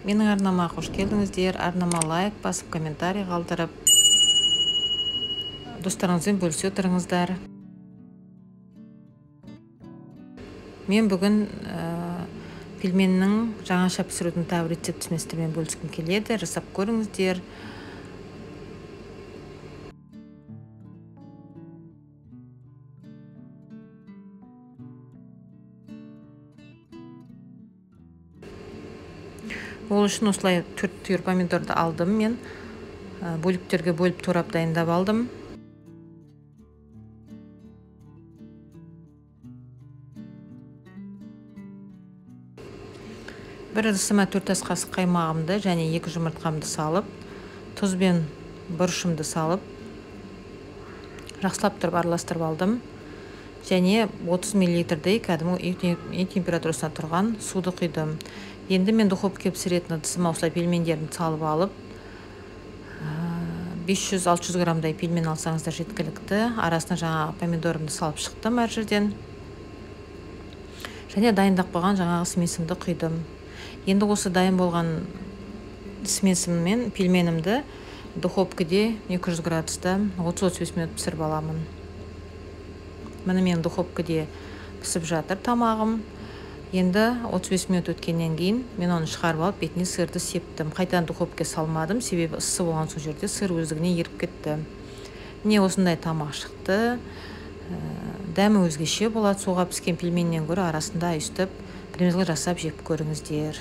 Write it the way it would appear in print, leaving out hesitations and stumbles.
Менің арнама қош келдіңіздер. Арнама лайк басып, комментарий қалдырып, достарыңызбен бөлісе отырыңыздар. Мен бүгін пельменнің жаңаша пісірудің тағы рецептісімен сіздермен бөліскім келеді. Жасап көріңіздер. Ол үшін осылай 4 түйір помидорды алдым мен. Бөліктерге бөліп турап дайындап алдым. Бір ыдысыма 4 ас қасық қаймағымды және 2 жұмыртқамды салып, тұзбен бұрышымды салып, жақсылап тұрып араластырып алдым. Және 30 мл-дей кәдімгі үй температурасына тұрған суды құйдым. Енді мен духовкаға пісіретін ыдысыма осылай пельмендерді салып алып, 500-600 граммдай пельмен алсаңыздар жеткілікті. Арасына жаңағы помидорымды салып шықтым әр жерден. Және дайындап қойған жаңағы смесімді құйдым. Енді осы дайын болған смесіммен пельменімді духовкаде 200 градуста 30-35 минут пісіріп аламын. Міне мен духовкаде пісіп жатыр тамағым. Енді 35 минут өткеннен кейін мен оны шығарып алып, бетіне сырды септім. Қайтадан духовкаға салмадым, себебі ыссы болған сол жерде сыр өздігінен еріп кетті. Міне осындай тамақ шықты. Дәмі өзгеше болады. Суға піскен пельменнен гөрі арасында үстіп, пельменді жасап жеп көріңіздер.